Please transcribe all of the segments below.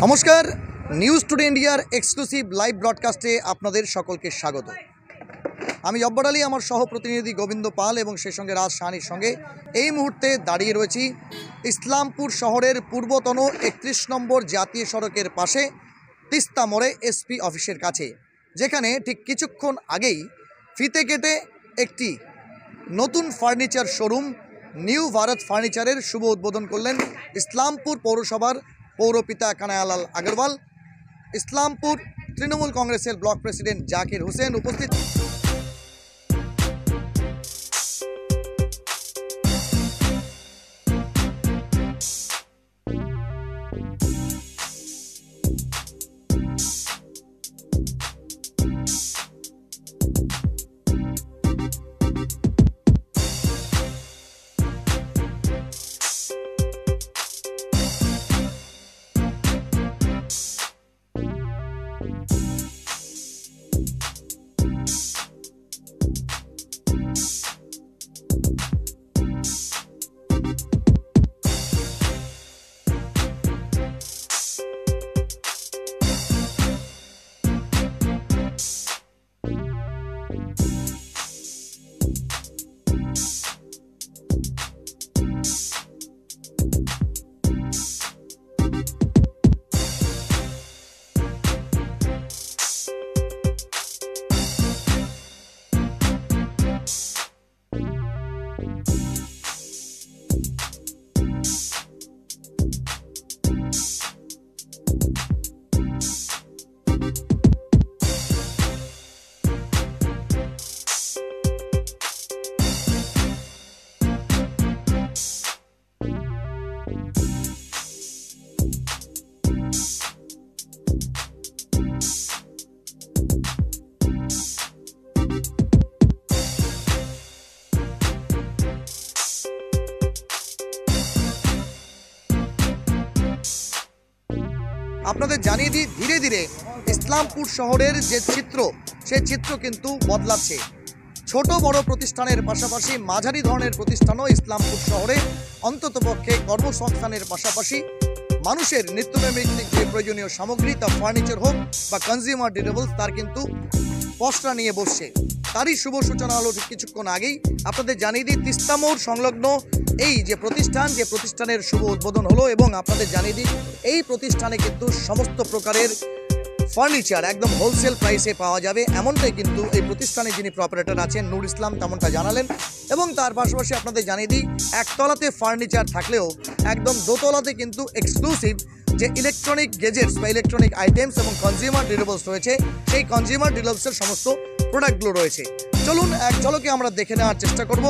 नमस्कार news today ইন্ডিয়ার exclusive live ব্রডকাস্টে আপনাদের সকলকে স্বাগত। আমি জব্বার আলী, আমার সহ প্রতিনিধি গোবিন্দ পাল এবং সেই সঙ্গে রাজ সাহানির সঙ্গে এই মুহূর্তে দাঁড়িয়ে রয়েছি ইসলামপুর শহরের পূর্বতন 31 নম্বর জাতীয় সড়কের পাশে তিস্তা মোড়ে এসপি অফিসের কাছে, যেখানে ঠিক কিছুক্ষণ আগেই ফিতে কেটে একটি নতুন ফার্নিচার শোরুম নিউ ভারত ফার্নিচারের শুভ উদ্বোধন করলেন ইসলামপুর পৌরসভার পৌরপিতা কানায়ালাল আগরওয়াল। ইসলামপুর তৃণমূল কংগ্রেসের ব্লক প্রেসিডেন্ট জাকির হোসেন উপস্থিত। আপনাদের জানিয়ে দিই, ধীরে ধীরে ইসলামপুর শহরের যে চিত্র, সেই চিত্র কিন্তু বদলাচ্ছে। ছোট বড় প্রতিষ্ঠানের পাশাপাশি মাঝারি ধরনের প্রতিষ্ঠানও ইসলামপুর শহরে অন্ততপক্ষে কর্মসংস্থানের পাশাপাশি মানুষের নিত্যনৈমিত্তিক যে প্রয়োজনীয় সামগ্রী, তা ফার্নিচার হোক বা কনজিউমার ডিউরেবলস, তার কিন্তু পসরা নিয়ে বসছে। তারই শুভ সূচনা হলো ঠিক কিছুক্ষণ আগেই। আপনাদের জানিয়ে দিই, তিস্তা মোড় সংলগ্ন এই যে প্রতিষ্ঠানের শুভ উদ্বোধন হলো, এবং আপনাদের জানিয়ে দিই এই প্রতিষ্ঠানে কিন্তু সমস্ত প্রকারের ফার্নিচার একদম হোলসেল প্রাইসে পাওয়া যাবে, এমনটাই কিন্তু এই প্রতিষ্ঠানে যিনি প্রপারেটর আছেন নূর ইসলাম তেমনটা জানালেন। এবং তার পাশাপাশি আপনাদের জানিয়ে দিই, একতলাতে ফার্নিচার থাকলেও একদম দোতলাতে কিন্তু এক্সক্লুসিভ যে ইলেকট্রনিক গেজেটস বা ইলেকট্রনিক আইটেমস এবং কনজিউমার ডিউরেবলস রয়েছে, সেই কনজিউমার ডিউরেবলসের সমস্ত প্রোডাক্টগুলো রয়েছে। চলুন এক ঝলকে আমরা দেখে নেওয়ার চেষ্টা করব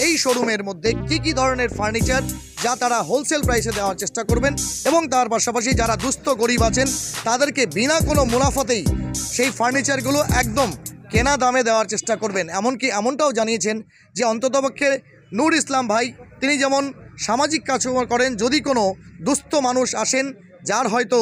এই শোরুমের মধ্যে কি কি ধরনের ফার্নিচার যা তারা হোলসেল প্রাইসে দেওয়ার চেষ্টা করবেন, এবং তার পাশাপাশি যারা দুস্থ গরিব আছেন তাদেরকে বিনা কোনো মুনাফাতেই সেই ফার্নিচারগুলো একদম কেনা দামে দেওয়ার চেষ্টা করবেন। এমনটাও জানিয়েছেন যে অন্ততপক্ষে নূর ইসলাম ভাই তিনি যেমন সামাজিক কাজকর্ম করেন, যদি কোনো দুস্থ মানুষ আসেন যার হয়তো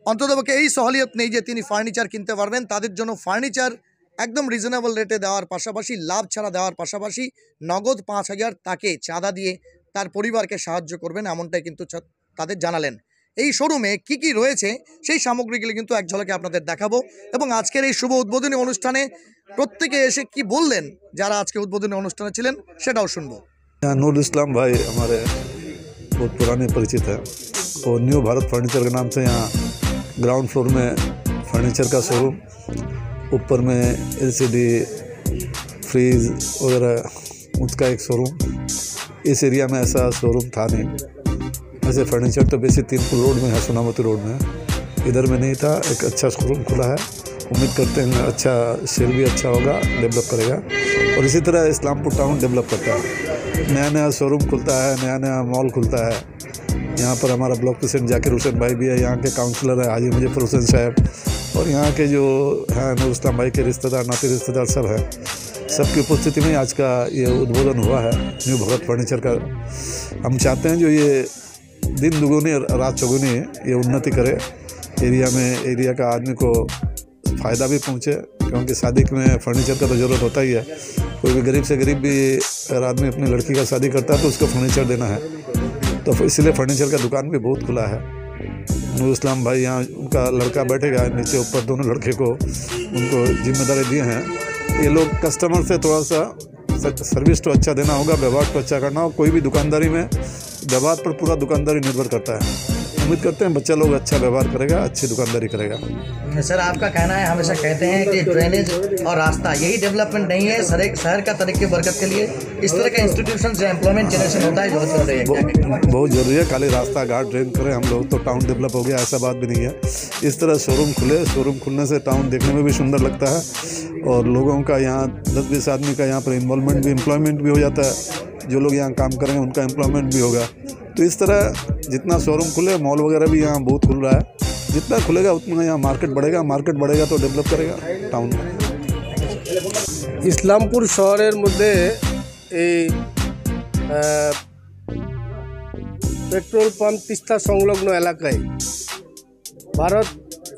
অন্ততপক্ষে এই সহলিয়ত নেই যে তিনি ফার্নিচার কিনতে পারবেন, তাদের জন্য ফার্নিচার একদম রিজনেবল রেটে দেওয়ার পাশাপাশি লাভ ছাড়া দেওয়ার পাশাপাশি নগদ 5,000 তাকে চাঁদা দিয়ে তার পরিবারকে সাহায্য করবেন, এমনটাই কিন্তু তাদের জানালেন। এই শোরুমে কি কি রয়েছে সেই সামগ্রীগুলি কিন্তু এক ঝলকে আপনাদের দেখাবো, এবং আজকের এই শুভ উদ্বোধনী অনুষ্ঠানে প্রত্যেকে এসে কি বললেন যারা আজকে উদ্বোধনী অনুষ্ঠানে ছিলেন সেটাও শুনবো। नूर इस्लाम भाई हमारे बहुत पुराने परिचित है, और न्यू भारत फर्नीचर के नाम से यहाँ ग्राउंड फ्लोर में फर्नीचर का शोरूम, ऊपर में LCD फ्रीज वगैरह उसका एक शोरूम। इस एरिया में ऐसा शोरूम था नहीं। ऐसे फर्नीचर तो बेसिक 3 पुल रोड में है, सोनामती रोड में, इधर में नहीं था। एक अच्छा शोरूम खुला है, उम्मीद करते हैं अच्छा सेल भी अच्छा होगा, डेवलप करेगा, और इसी तरह इस्लामपुर टाउन डेवलप करता है। नया नया शोरूम खुलता है, नया नया मॉल खुलता है। यहाँ पर हमारा ब्लॉक प्रेसिडेंट जाकिर हुसैन भाई भी है, यहाँ के काउंसलर है हाजी मुजफ्फर हुसैन साहब, और यहाँ के जो हैं नूर इस्लाम भाई के रिश्तेदार, नाते रिश्तेदार सब हैं। सबकी उपस्थिति में आज का ये उद्बोधन हुआ है न्यू भारत फर्नीचर का। हम चाहते हैं जो ये दिन दुगुनी रात चौगुनी ये उन्नति करे, एरिया का आदमी को फ़ायदा भी पहुँचे, क्योंकि शादी में फर्नीचर का तो ज़रूरत होता ही है। कोई भी गरीब से गरीब भी अगर आदमी अपनी लड़की का शादी करता है तो उसको फर्नीचर देना है, तो इसलिए फर्नीचर का दुकान भी बहुत खुला है। नूर इस्लाम भाई यहाँ उनका लड़का बैठेगा नीचे ऊपर, दोनों लड़के को उनको जिम्मेदारी दिए हैं। ये लोग कस्टमर से थोड़ा सा सर्विस तो अच्छा देना होगा, व्यवहार तो अच्छा करना हो। कोई भी दुकानदारी में व्यवहार पर पूरा दुकानदारी निर्भर करता है। उम्मीद करते हैं बच्चा लोग अच्छा व्यवहार करेगा, अच्छी दुकानदारी करेगा। सर आपका कहना है, हमेशा कहते हैं कि ड्रेनेज और रास्ता यही डेवलपमेंट नहीं है शहर का तरक्की बरकत के लिए। इस तरह के इंस्टीट्यूशन जो एम्प्लॉयमेंट जनरेशन होता है बहुत जरूरी है, बहुत ज़रूरी है। खाली रास्ता घाट ड्रेन करें हम लोग तो टाउन डेवलप हो गया, ऐसा बात भी नहीं है। इस तरह शोरूम खुले, शोरूम खुलने से टाउन देखने में भी सुंदर लगता है और लोगों का यहाँ 10-20 आदमी का यहाँ पर इन्वॉल्वमेंट भी, एम्प्लॉयमेंट भी हो जाता है। जो लोग यहाँ काम करेंगे उनका एम्प्लॉयमेंट भी होगा। तो इस तरह जितना शोरूम खुले, मॉल वगैरह भी यहाँ बहुत खुल रहा है। जितना खुलेगा उतना यहाँ मार्केट बढ़ेगा, मार्केट बढ़ेगा तो डेवलप करेगा टाउन में। ইসলামপুর শহরের মধ্যে এই পেট্রোল পাম্প তিস্তা সংলগ্ন এলাকায় ভারত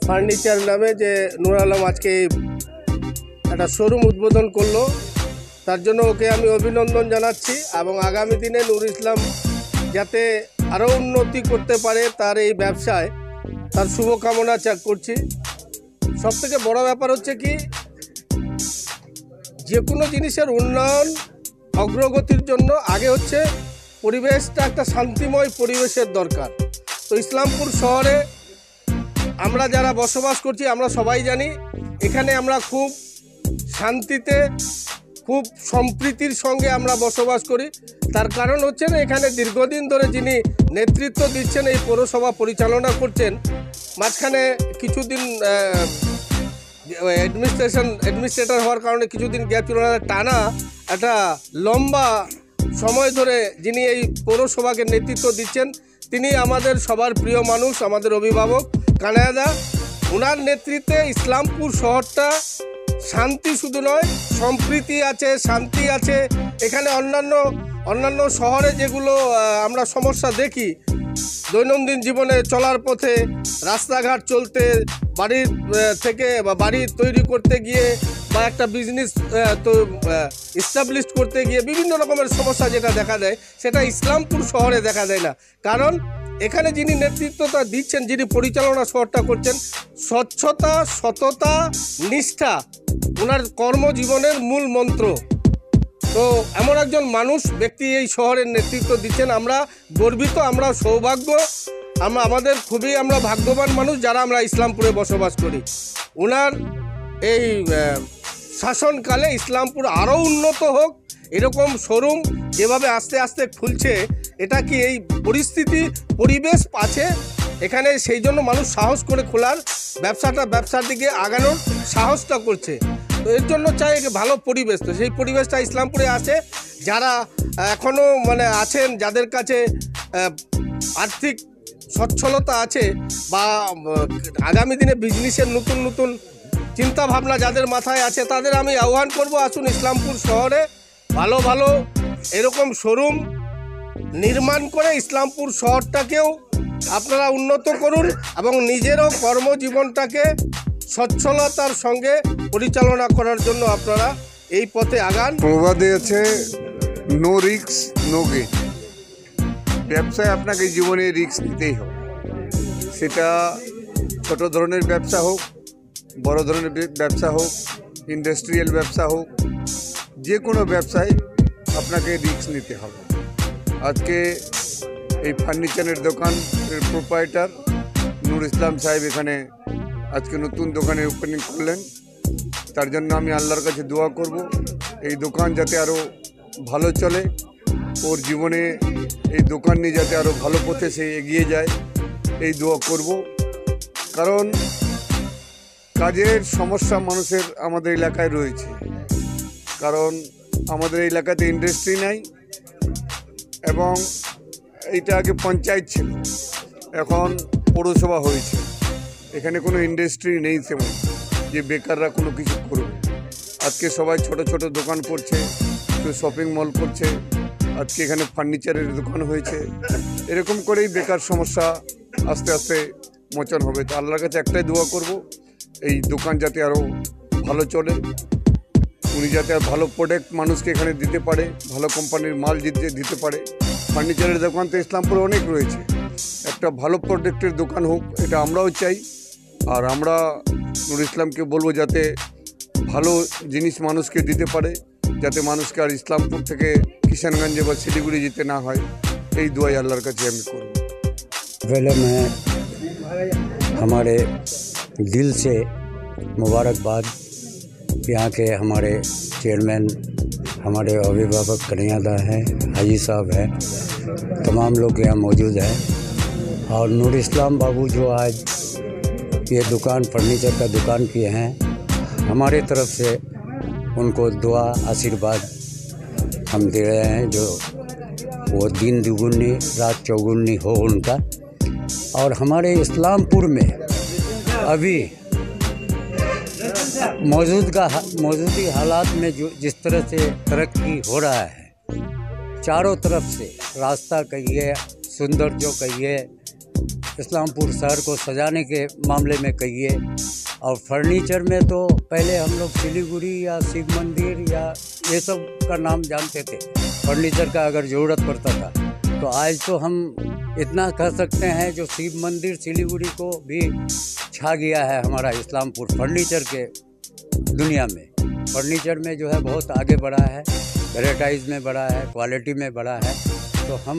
ফার্নিচার নামে যে নূর আলম আজকে একটা শোরুম উদ্বোধন করলো, তার জন্য ওকে আমি অভিনন্দন জানাচ্ছি এবং আগামী দিনে নূর ইসলাম যাতে আরও উন্নতি করতে পারে তার এই ব্যবসায়, তার শুভকামনা করছি। সবথেকে বড় ব্যাপার হচ্ছে কি, যে কোনো জিনিসের উন্নয়ন অগ্রগতির জন্য আগে হচ্ছে পরিবেশটা একটা শান্তিময় পরিবেশের দরকার। তো ইসলামপুর শহরে আমরা যারা বসবাস করছি আমরা সবাই জানি এখানে আমরা খুব শান্তিতে, খুব সম্প্রীতির সঙ্গে আমরা বসবাস করি। তার কারণ হচ্ছে না, এখানে দীর্ঘদিন ধরে যিনি নেতৃত্ব দিচ্ছেন, এই পৌরসভা পরিচালনা করছেন, মাঝখানে কিছুদিন অ্যাডমিনিস্ট্রেটর হওয়ার কারণে কিছুদিন গ্যাপ ছিল না, টানা একটা লম্বা সময় ধরে যিনি এই পৌরসভাকে নেতৃত্ব দিচ্ছেন, তিনি আমাদের সবার প্রিয় মানুষ, আমাদের অভিভাবক কানাইদা। ওনার নেতৃত্বে ইসলামপুর শহরটা শান্তি শুধু নয়, সম্প্রীতি আছে, শান্তি আছে। এখানে অন্যান্য শহরে যেগুলো আমরা সমস্যা দেখি দৈনন্দিন জীবনে চলার পথে, রাস্তাঘাট চলতে, বাড়ির থেকে বা বাড়ি তৈরি করতে গিয়ে বা একটা বিজনেস তো এস্টাবলিশ করতে গিয়ে বিভিন্ন রকমের সমস্যা যেটা দেখা দেয়, সেটা ইসলামপুর শহরে দেখা দেয় না। কারণ এখানে যিনি নেতৃত্বটা দিচ্ছেন, যিনি পরিচালনা শহরটা করছেন, স্বচ্ছতা, সততা, নিষ্ঠা ওনার কর্মজীবনের মূল মন্ত্র। তো এমন একজন ব্যক্তি এই শহরের নেতৃত্ব দিচ্ছেন। আমরা গর্বিত, আমরা সৌভাগ্য, আমাদের খুবই আমরা ভাগ্যবান মানুষ যারা আমরা ইসলামপুরে বসবাস করি। ওনার এই শাসনকালে ইসলামপুর আরও উন্নত হোক, এরকম শোরুম যেভাবে আস্তে আস্তে খুলছে, এটা কি এই পরিবেশ আছে এখানে, সেই জন্য মানুষ সাহস করে খোলার ব্যবসার দিকে আগানোর সাহসটা করছে। তো এর জন্য চাই ভালো পরিবেশ। তো সেই পরিবেশটা ইসলামপুরে আছে। যারা এখনও আছেন, যাদের কাছে আর্থিক সচ্ছলতা আছে বা আগামী দিনে বিজনেসের নতুন চিন্তা ভাবনা যাদের মাথায় আছে, তাদের আমি আহ্বান করব, আসুন ইসলামপুর শহরে ভালো এরকম শোরুম নির্মাণ করে ইসলামপুর শহরটাকেও আপনারা উন্নত করুন এবং নিজেরও কর্মজীবনটাকে সচ্ছলতার সঙ্গে পরিচালনা করার জন্য আপনারা এই পথে আগান। প্রবাদে আছে নো রিস্ক নো গেইন। ব্যবসায় আপনাকে জীবনে রিস্ক নিতেই হবে, সেটা ছোট ধরনের ব্যবসা হোক, বড় ধরনের ব্যবসা হোক, ইন্ডাস্ট্রিয়াল ব্যবসা হোক, যে কোনো ব্যবসায় আপনাকে রিস্ক নিতে হবে। আজকে এই ফার্নিচারের দোকানের প্রোপাইটার নূর ইসলাম সাহেব এখানে আজকে নতুন দোকানের ওপেনিং করলেন। তার জন্য আমি আল্লাহর কাছে দোয়া করব, এই দোকান যাতে আরও ভালো চলে, ওর জীবনে এই দোকান নিয়ে যাতে আরও ভালো পথে সে এগিয়ে যায়, এই দোয়া করব। কারণ কাজের সমস্যা মানুষের আমাদের এলাকায় রয়েছে, কারণ আমাদের এলাকাতে ইন্ডাস্ট্রি নাই এবং এইটা আগে পঞ্চায়েত ছিল, এখন পৌরসভা হয়েছে। এখানে কোনো ইন্ডাস্ট্রি নেই তেমন যে বেকাররা কোনো কিছু করবে। আজকে সবাই ছোট ছোট দোকান করছে, কেউ শপিং মল করছে, আজকে এখানে ফার্নিচারের দোকান হয়েছে। এরকম করেই বেকার সমস্যা আস্তে আস্তে মোচন হবে। তো আল্লাহর কাছে একটাই দোয়া করব, এই দোকান যাতে আরও ভালো চলে, উনি যাতে ভালো প্রোডাক্ট মানুষকে এখানে দিতে পারে, ভালো কোম্পানির মাল দিতে পারে। ফার্নিচারের দোকান তো ইসলামপুরে অনেক রয়েছে, একটা ভালো প্রোডাক্টের দোকান হোক, এটা আমরাও চাই। আর আমরা নুর ইসলামকে বলবো যাতে ভালো জিনিস মানুষকে দিতে পারে, যাতে মানুষকে আর ইসলামপুর থেকে কিষানগঞ্জে বা শিলিগুড়ি যেতে না হয়, এই দোয়াই আল্লাহর কাছে আমি করব। पहले मैं हमारे दिल से मुबारकबाद यहाँ के हमारे चेयरमैन, हमारे अभिभावक कन्हैया हैं, हाजी साहब हैं, तमाम लोग यहाँ मौजूद हैं। और नूर इस्लाम बाबू जो आज ये दुकान फर्नीचर का दुकान किए हैं, हमारे तरफ से उनको दुआ आशीर्वाद हम दे रहे हैं, जो वो दिन दुगुनी रात चौगुनी हो उनका। और हमारे इस्लामपुर में अभी मौजूदी हालात में जो जिस तरह से तरक्की हो रहा है, चारों तरफ से रास्ता कहिए, सुंदर जो कहिए, इस्लामपुर शहर को सजाने के मामले में कहिए, और फर्नीचर में तो पहले हम लोग सिलीगुड़ी या शिव मंदिर या ये सब का नाम जानते थे फर्नीचर का अगर ज़रूरत पड़ता था। तो आज तो हम इतना कह सकते हैं जो शिव मंदिर सिलीगुड़ी को भी छा गया है हमारा इस्लामपुर फर्नीचर के दुनिया में। फर्नीचर में जो है बहुत आगे बढ़ा है, वेराइटाइज में बढ़ा है, क्वालिटी में बढ़ा है। तो हम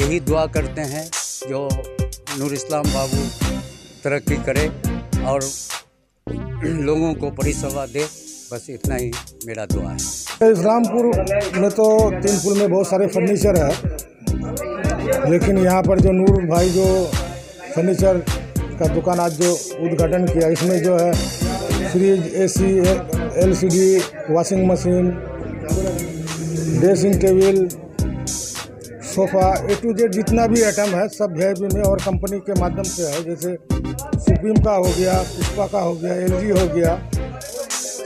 यही दुआ करते हैं जो नूर इस्लाम बाबू तरक्की करे और लोगों को परिसेवा दे, बस इतना ही मेरा दुआ है। इस्लामपुर में तो 3 पुल में बहुत सारे फर्नीचर है, लेकिन यहाँ पर जो नूर भाई जो फर्नीचर का दुकान आज जो उद्घाटन किया, इसमें जो है fridge, AC, LCD, washing machine, dressing table, sofa, A to Z जितना भी आइटम है सब VIP में और कंपनी के माध्यम से है। जैसे सुप्रीम का हो गया, पुष्पा का हो गया, LG हो गया,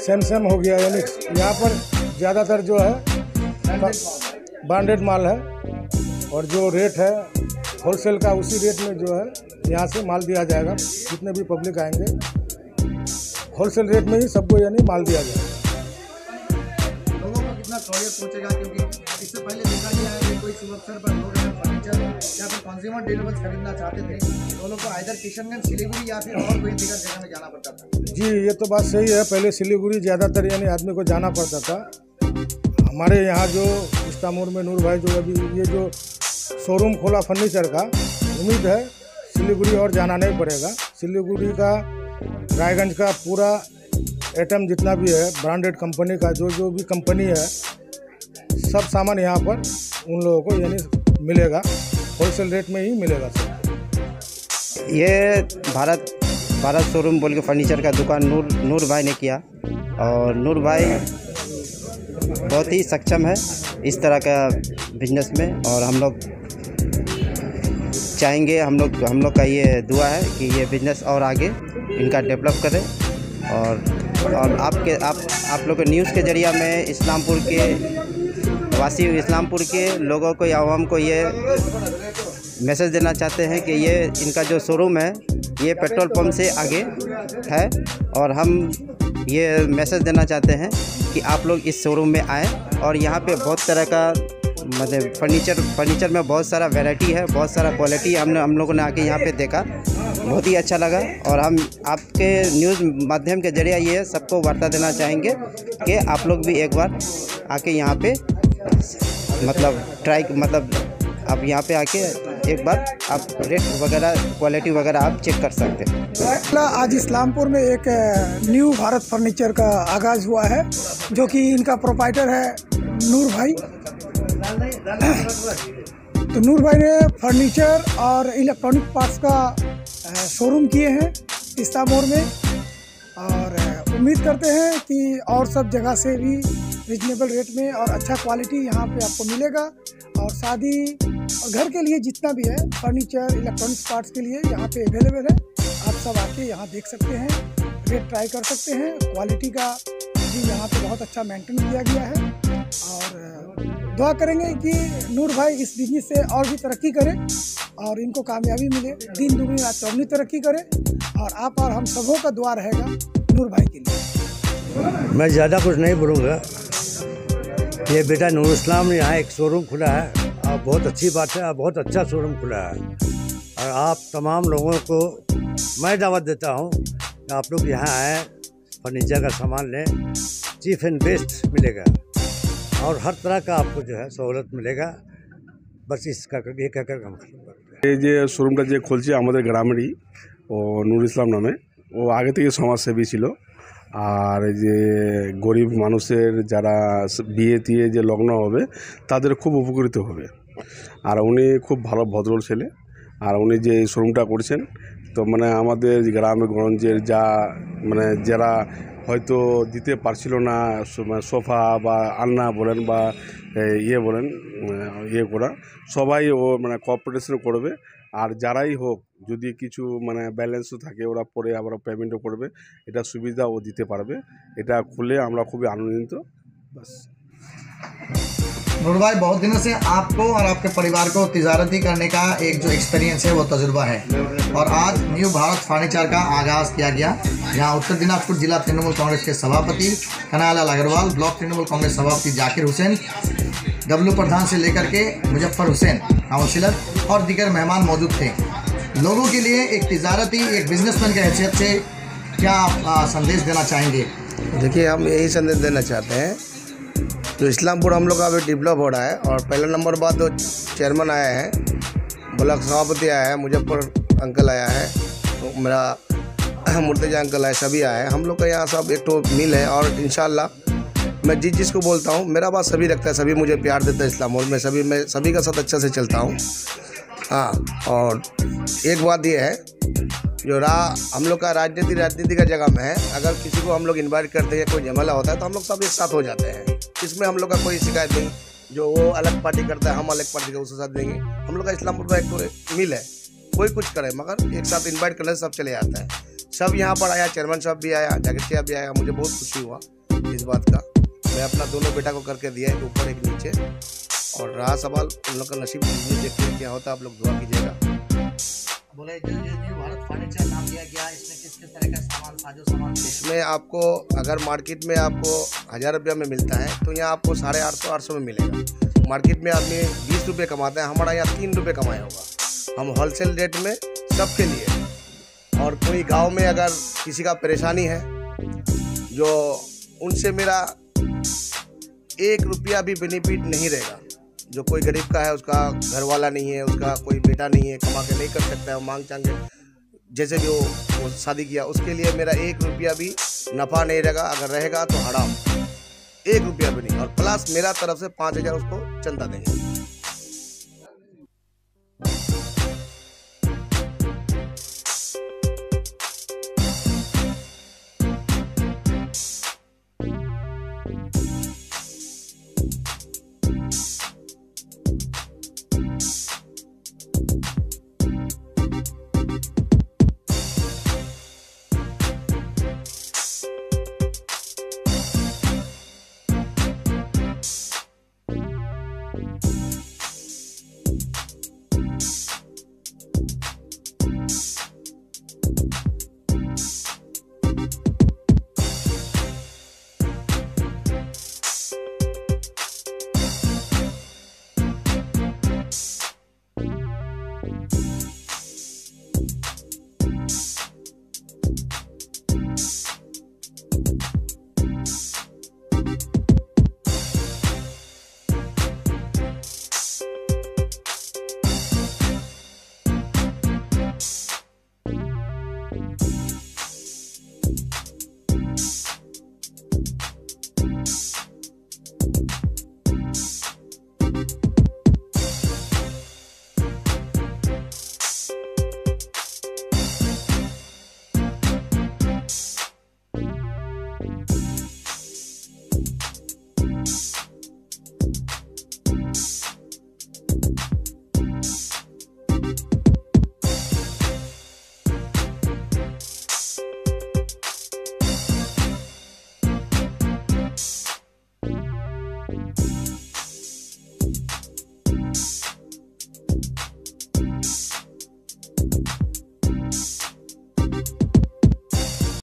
सैमसंग हो गया, यानी यहाँ पर ज़्यादातर जो है ब्रांडेड माल है। और जो रेट है होलसेल का, उसी रेट में जो है यहाँ से माल दिया जाएगा। जितने भी पब्लिक आएंगे होलसेल रेट में ही सबको यानी माल दिया जाएगा। लोगों को कितना सहूलियत पहुंचेगा, क्योंकि इससे पहले देखा गया है कि कोई शुभ अवसर पर लोग अगर फर्नीचर या फिर कंज्यूमर ड्यूरेबल्स खरीदना चाहते थे तो लोगों को आइदर किशनगंज, सिलीगुड़ी या फिर और कोई दिग्गज जगह में जाना पड़ता था। जी, ये तो बात सही है। पहले सिलीगुड़ी ज़्यादातर यानी आदमी को जाना पड़ता था। हमारे यहाँ जो इस्लामपुर में नूर भाई जो अभी ये जो शोरूम खोला फर्नीचर का, उम्मीद है सिलीगुड़ी और जाना नहीं पड़ेगा। सिलीगुड़ी का, रायगंज का पूरा आइटम जितना भी है ब्रांडेड कंपनी का, जो भी कंपनी है, सब सामान यहाँ पर उन लोगों को यानी मिलेगा, होलसेल रेट में ही मिलेगा सब। ये भारत शोरूम बोल के फर्नीचर का दुकान नूर भाई ने किया, और नूर भाई बहुत ही सक्षम है इस तरह का बिजनेस में। और हम लोग चाहेंगे, हम लोग का ये दुआ है कि ये बिजनेस और आगे इनका डेवलप करें। और आप लोग के न्यूज़ के जरिए मैं इस्लामपुर के वासी, इस्लामपुर के लोगों को या आवाम को ये मैसेज देना चाहते हैं कि ये इनका जो शोरूम है ये पेट्रोल पंप से आगे है। और हम ये मैसेज देना चाहते हैं कि आप लोग इस शोरूम में आएँ, और यहाँ पे बहुत तरह का मतलब फर्नीचर में बहुत सारा वैरायटी है, बहुत सारा क्वालिटी हम लोगों ने आके यहाँ पे देखा, बहुत ही अच्छा लगा। और हम आपके न्यूज़ माध्यम के जरिए ये सबको वार्ता देना चाहेंगे कि आप लोग भी एक बार आके यहाँ पे आप यहाँ पे आके एक बार आप रेट वगैरह, क्वालिटी वगैरह आप चेक कर सकते हैं। आज इस्लामपुर में एक न्यू भारत फर्नीचर का आगाज़ हुआ है, जो कि इनका प्रोप्राइटर है नूर भाई। तो नूर भाई ने फर्नीचर और इलेक्ट्रॉनिक पार्ट्स का शोरूम किए हैं इस्लामपुर में, और उम्मीद करते हैं कि और सब जगह से भी रिजनेबल रेट में और अच्छा क्वालिटी यहाँ पे आपको मिलेगा। और शादी और घर के लिए जितना भी है फर्नीचर, इलेक्ट्रॉनिक्स पार्ट्स के लिए यहाँ पे अवेलेबल है। आप सब आके यहाँ देख सकते हैं, रेट ट्राई कर सकते हैं। क्वालिटी का भी यहाँ पे बहुत अच्छा मेंटेन किया गया है, और दुआ करेंगे कि नूर भाई इस बिजनेस से और भी तरक्की करें और इनको कामयाबी मिले, दिन दुगनी रात चौगुनी तरक्की करें। और आप और हम सबों का दुआ रहेगा नूर भाई के लिए। मैं ज़्यादा कुछ नहीं बोलूँगा। ये बेटा नूर इस्लाम ने यहाँ एक शोरूम खुला है, और बहुत अच्छी बात है, और बहुत अच्छा शोरूम खुला है। और आप तमाम लोगों को मैं दावत देता हूँ कि आप लोग यहाँ आएँ, फर्नीचर का सामान लें, चीप एंड बेस्ट मिलेगा और हर तरह का आपको जो है सहूलत मिलेगा। बस इसका ये कहकर हम এই যে শোরুমটা যে খুলছে আমাদের গ্রামেরই ও নূর ইসলাম নামে, ও আগে থেকে সমাজসেবী ছিল। আর এই যে গরিব মানুষের যারা বিয়ে টিয়ে যে লগ্ন হবে তাদের খুব উপকৃত হবে। আর উনি খুব ভালো ভদ্র ছেলে। আর উনি যে এই শোরুমটা করছেন, তো মানে আমাদের গ্রামে গঞ্জের যা মানে যারা হয়তো দিতে পারছিল না সোফা বা আলনা বলেন বা ইয়ে বলেন ইয়ে করা, সবাই ও মানে কোঅপারেশন করবে। আর যারাই হোক যদি কিছু মানে ব্যালেন্সও থাকে ওরা পরে আবার পেমেন্টও করবে, এটা সুবিধা ও দিতে পারবে। এটা খুলে আমরা খুবই আনন্দিত। বাস। नूर भाई, बहुत दिनों से आपको और आपके परिवार को तिजारती करने का एक जो एक्सपीरियंस है वो तजुर्बा है, और आज न्यू भारत फर्नीचर का आगाज़ किया गया। यहाँ उत्तर दिनाजपुर जिला तृणमूल कांग्रेस के सभापति कन्हैयालाल अग्रवाल, ब्लॉक तृणमूल कांग्रेस सभापति जाकिर हुसैन, डब्लू प्रधान से लेकर के मुजफ्फर हुसैन काउंसिलर और दीगर मेहमान मौजूद थे। लोगों के लिए एक तिजारती, एक बिजनेसमैन की हैसियत से क्या आप संदेश देना चाहेंगे? देखिए, हम यही संदेश देना चाहते हैं, जो इस्लामपुर हम लोग का अभी डेवलप हो रहा है, और पहला नंबर बात तो चेयरमैन आया है, ब्लॉक सभापति आया है, मुजफ्फर अंकल आया है, तो मेरा मुर्तजा अंकल आए, सभी आए हैं। हम लोग का यहाँ सब एक तो मिल है, और इंशाल्लाह मैं जिसको बोलता हूँ मेरा बात सभी रखता है, सभी मुझे प्यार देता है। इस्लामपुर में सभी का साथ अच्छा से चलता हूँ। हाँ, और एक बात ये है, जो हम लोग का राजनीति का जगह में है, अगर किसी को हम लोग इन्वाइट करते हैं, कोई झमेला होता है, तो हम लोग सब एक साथ हो जाते हैं। इसमें हम लोग का कोई शिकायत नहीं। जो वो अलग पार्टी करता है, हम अलग पार्टी का उसके साथ देंगे। हम लोग का इस्लामपुर का एक तो मिल है, कोई कुछ करे मगर एक साथ इन्वाइट करने से सब चले जाता है। सब यहाँ पर आया, चेयरमैन साहब भी आया, जाकिर भी आया। मुझे बहुत खुशी हुआ इस बात का। मैं अपना दोनों बेटा को करके दिया, एक ऊपर एक नीचे। और रहा सवाल उन लोग का नसीब, देखते हैं क्या होता है। आप लोग दुआ कीजिएगा। बोले न्यू भारत फर्नीचर नाम दिया गया, इसमें किस किस तरह का सामान, साजो सामान? इसमें आपको अगर मार्केट में आपको 1000 रुपया में मिलता है, तो यहाँ आपको 850 में मिलेगा। मार्केट में आदमी 20 रुपये कमाते हैं, हमारा यहाँ 3 रुपये कमाया होगा। हम होलसेल रेट में सबके लिए। और कोई गांव में अगर किसी का परेशानी है, जो उनसे मेरा 1 रुपया भी बेनिफिट नहीं रहेगा। जो कोई गरीब का है, उसका घर वाला नहीं है, उसका कोई बेटा नहीं है, कमा के नहीं कर सकता है, वो मांग चांग जैसे जो वो शादी किया, उसके लिए मेरा 1 रुपया भी नफ़ा नहीं रहेगा। अगर रहेगा तो हराम, 1 रुपया भी नहीं। और प्लस मेरा तरफ से 5000 उसको चंदा देंगे।